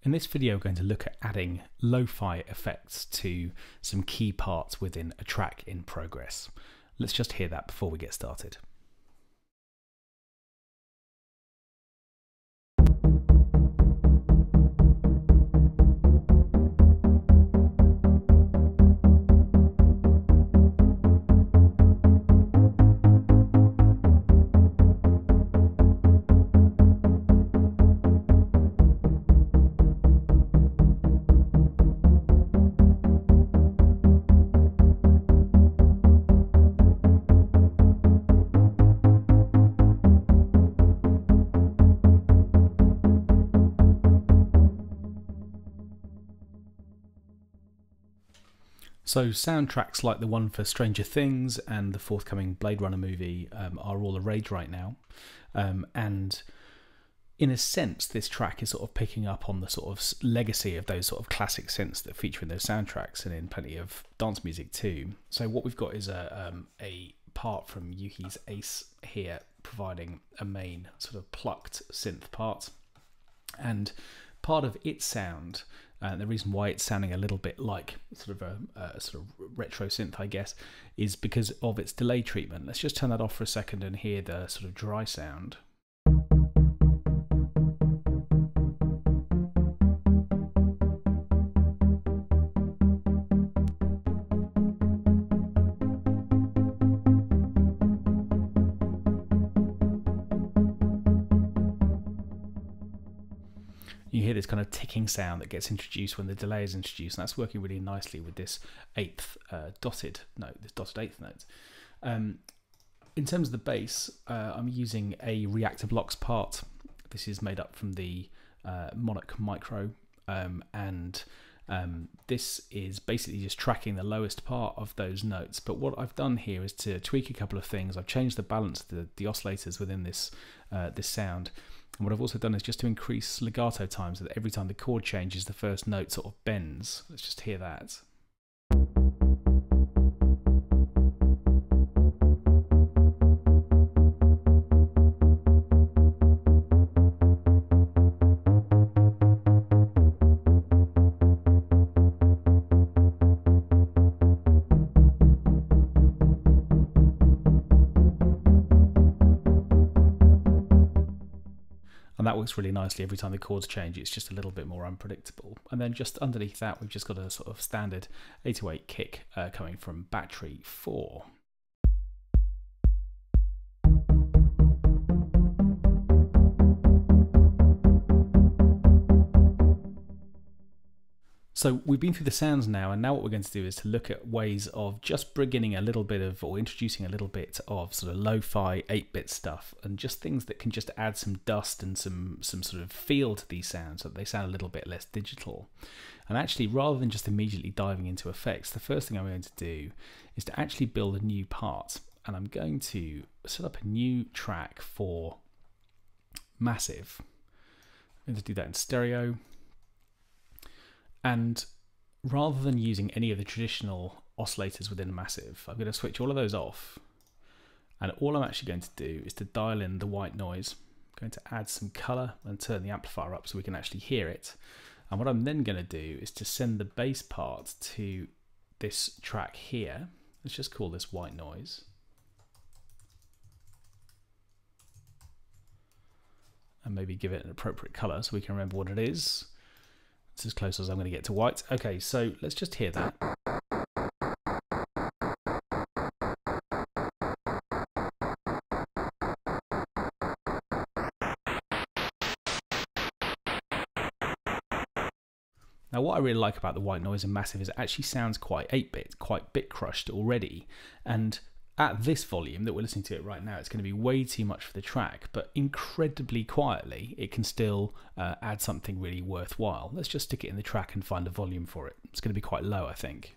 In this video, we're going to look at adding lo-fi effects to some key parts within a track in progress. Let's just hear that before we get started. So soundtracks like the one for Stranger Things and the forthcoming Blade Runner movie are all the rage right now. And in a sense, this track is sort of picking up on the sort of legacy of those sort of classic synths that feature in those soundtracks and in plenty of dance music too. So what we've got is a part from Yuhi's Ace here, providing a main sort of plucked synth part. And part of its sound, the reason why it's sounding a little bit like sort of a sort of retro synth, I guess, is because of its delay treatment. Let's just turn that off for a second and hear the sort of dry sound. You hear this kind of ticking sound that gets introduced when the delay is introduced, and that's working really nicely with this eighth dotted note, this dotted eighth note. In terms of the bass, I'm using a reactor blocks part. This is made up from the Monarch Micro, and this is basically just tracking the lowest part of those notes. But what I've done here is to tweak a couple of things. I've changed the balance of the oscillators within this this sound. And what I've also done is just to increase legato time, so that every time the chord changes, the first note sort of bends. Let's just hear that. And that works really nicely. Every time the chords change, it's just a little bit more unpredictable. And then just underneath that, we've just got a sort of standard 808 kick coming from Battery 4. So we've been through the sounds now, and now what we're going to do is to look at ways of just beginning a little bit of, or introducing a little bit of sort of lo-fi 8-bit stuff, and just things that can just add some dust and some sort of feel to these sounds so that they sound a little bit less digital. And actually, rather than just immediately diving into effects, the first thing I'm going to do is to actually build a new part. And I'm going to set up a new track for Massive. I'm going to do that in stereo. And rather than using any of the traditional oscillators within Massive, I'm going to switch all of those off. And all I'm actually going to do is to dial in the white noise. I'm going to add some color and turn the amplifier up so we can actually hear it. And what I'm then going to do is to send the bass part to this track here. Let's just call this white noise. And maybe give it an appropriate color so we can remember what it is. It's as close as I'm going to get to white. Okay, so let's just hear that. Now, what I really like about the white noise in Massive is it actually sounds quite 8-bit, quite bit-crushed already. And at this volume that we're listening to it right now, it's going to be way too much for the track, but incredibly quietly, it can still add something really worthwhile. Let's just stick it in the track and find a volume for it. It's going to be quite low, I think.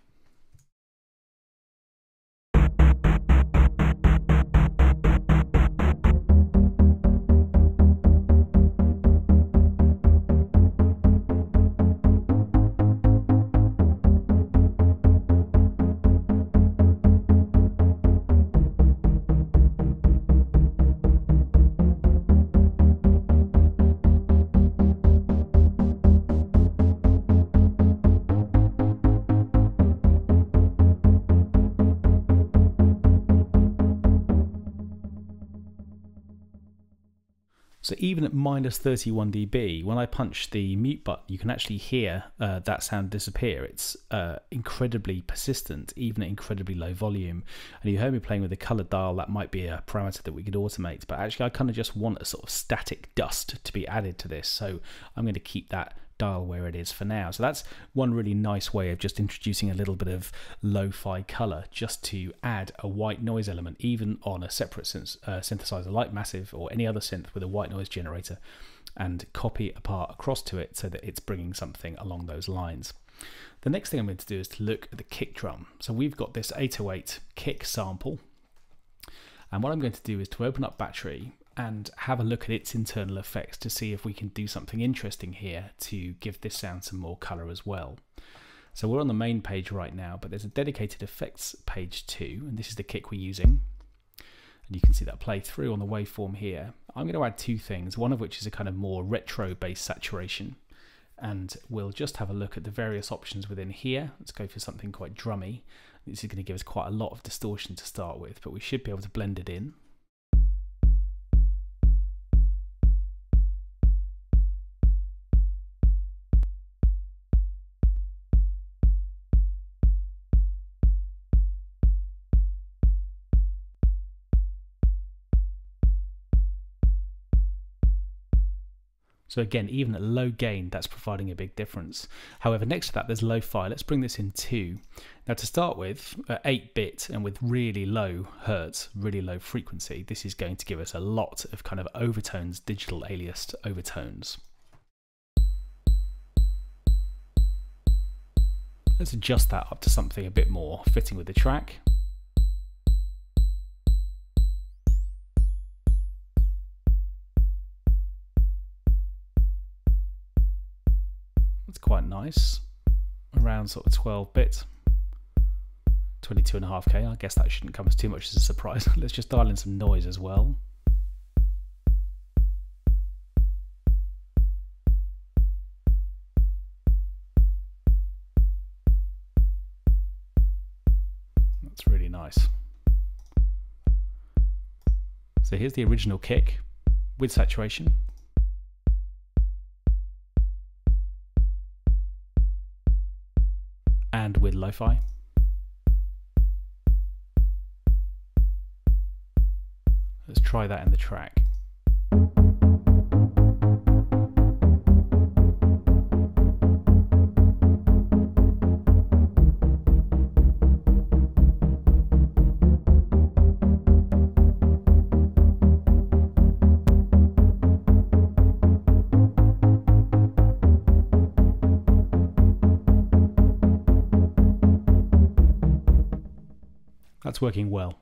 So even at minus 31 dB, when I punch the mute button, you can actually hear that sound disappear. It's incredibly persistent, even at incredibly low volume. And you heard me playing with the color dial. That might be a parameter that we could automate, but actually I kind of just want a sort of static dust to be added to this. So I'm going to keep that dial where it is for now. So that's one really nice way of just introducing a little bit of lo-fi color, just to add a white noise element, even on a separate synthesizer like Massive or any other synth with a white noise generator, and copy a part across to it so that it's bringing something along those lines. The next thing I'm going to do is to look at the kick drum. So we've got this 808 kick sample, and what I'm going to do is to open up Battery and have a look at its internal effects to see if we can do something interesting here to give this sound some more color as well. So we're on the main page right now, but there's a dedicated effects page too, and this is the kick we're using. And you can see that play through on the waveform here. I'm going to add two things, one of which is a kind of more retro based saturation. And we'll just have a look at the various options within here. Let's go for something quite drummy. This is going to give us quite a lot of distortion to start with, but we should be able to blend it in. So again, even at low gain, that's providing a big difference. However, next to that, there's lo-fi. Let's bring this in 2. Now to start with, at 8-bit and with really low hertz, really low frequency, this is going to give us a lot of kind of overtones, digital aliased overtones. Let's adjust that up to something a bit more fitting with the track. It's quite nice, around sort of 12-bit, 22.5K. I guess that shouldn't come as too much as a surprise. Let's just dial in some noise as well. That's really nice. So here's the original kick with saturation. And with lo-fi. Let's try that in the track. That's working well.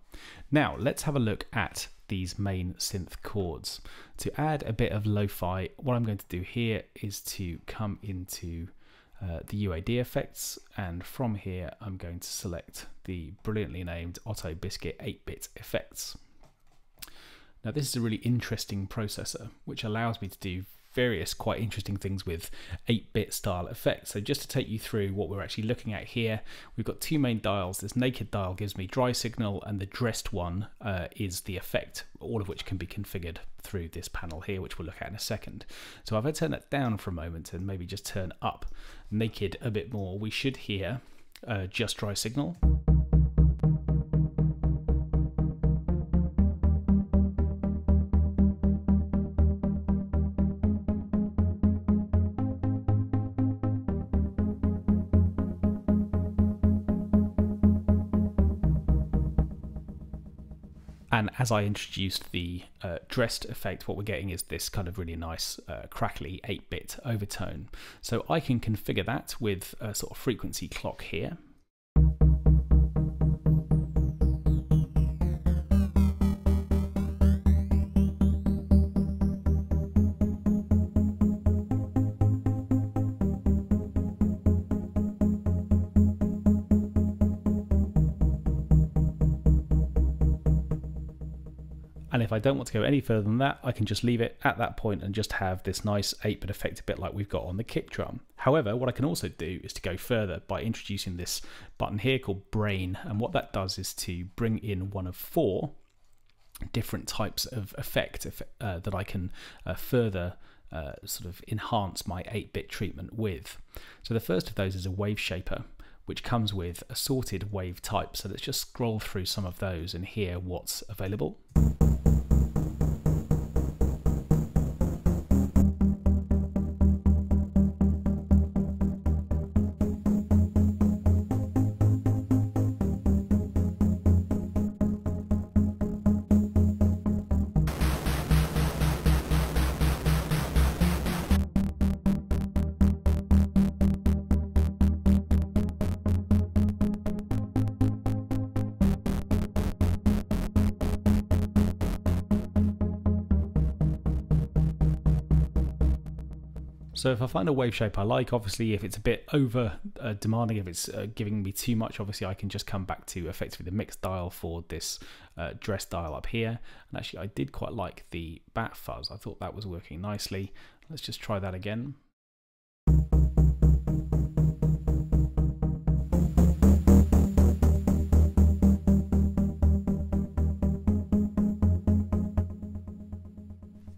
Now let's have a look at these main synth chords. To add a bit of lo-fi, what I'm going to do here is to come into the UAD effects, and from here I'm going to select the brilliantly named Otto Biscuit 8-bit effects. Now this is a really interesting processor which allows me to do various quite interesting things with 8-bit style effects. So just to take you through what we're actually looking at here, we've got two main dials. This naked dial gives me dry signal, and the dressed one is the effect, all of which can be configured through this panel here, which we'll look at in a second. So if I turn that down for a moment and maybe just turn up naked a bit more, we should hear just dry signal. And as I introduced the dressed effect, what we're getting is this kind of really nice crackly 8-bit overtone. So I can configure that with a sort of frequency clock here. And if I don't want to go any further than that, I can just leave it at that point and just have this nice 8-bit effect, a bit like we've got on the kick drum. However, what I can also do is to go further by introducing this button here called Brain. And what that does is to bring in one of 4 different types of effect that I can further sort of enhance my 8-bit treatment with. So the first of those is a wave shaper, which comes with assorted wave types. So let's just scroll through some of those and hear what's available. So if I find a wave shape I like, obviously if it's a bit over demanding, if it's giving me too much, obviously I can just come back to effectively the mix dial for this dress dial up here. And actually I did quite like the bat fuzz. I thought that was working nicely. Let's just try that again.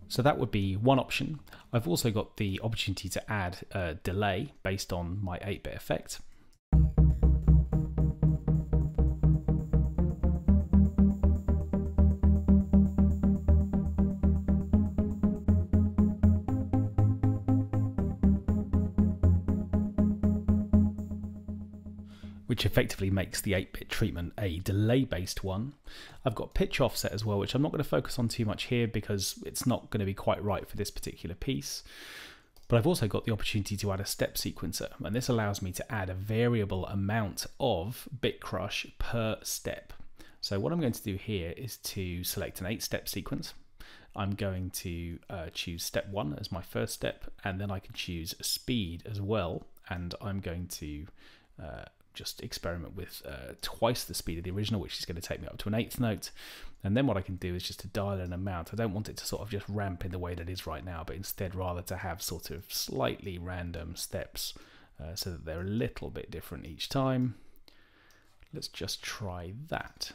So that would be one option. I've also got the opportunity to add a delay based on my 8-bit effect. Which effectively makes the 8-bit treatment a delay-based one. I've got pitch offset as well, which I'm not going to focus on too much here because it's not going to be quite right for this particular piece. But I've also got the opportunity to add a step sequencer, and this allows me to add a variable amount of bitcrush per step. So what I'm going to do here is to select an 8-step sequence. I'm going to choose step 1 as my first step, and then I can choose speed as well, and I'm going to just experiment with twice the speed of the original, which is going to take me up to an 8th note. And then what I can do is just to dial in an amount. I don't want it to sort of just ramp in the way that it is right now, but instead rather to have sort of slightly random steps so that they're a little bit different each time. Let's just try that.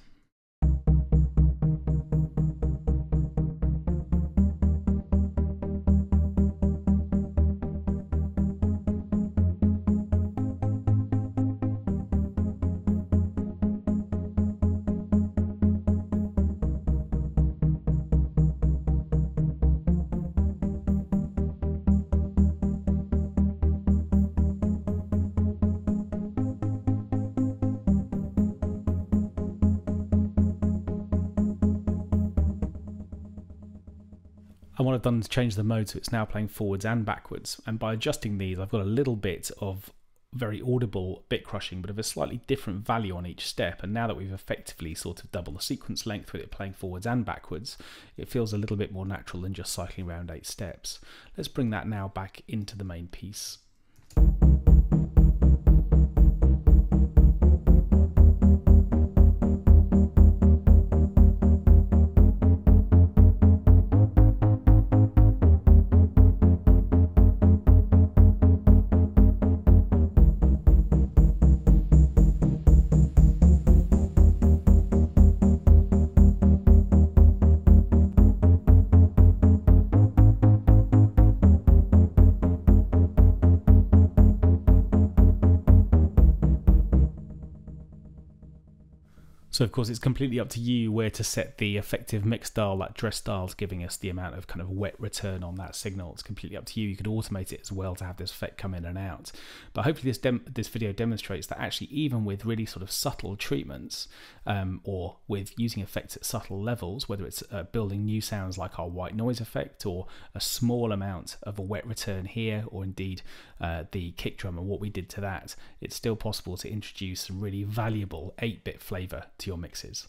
And what I've done is change the mode so it's now playing forwards and backwards. And by adjusting these, I've got a little bit of very audible bit crushing, but of a slightly different value on each step. And now that we've effectively sort of doubled the sequence length with it playing forwards and backwards, it feels a little bit more natural than just cycling around 8 steps. Let's bring that now back into the main piece. So of course it's completely up to you where to set the effective mix dial. That dress dial is giving us the amount of kind of wet return on that signal. It's completely up to you. You could automate it as well to have this effect come in and out. But hopefully this video demonstrates that actually even with really sort of subtle treatments or with using effects at subtle levels, whether it's building new sounds like our white noise effect or a small amount of a wet return here, or indeed the kick drum and what we did to that, it's still possible to introduce some really valuable 8-bit flavor to your mixes.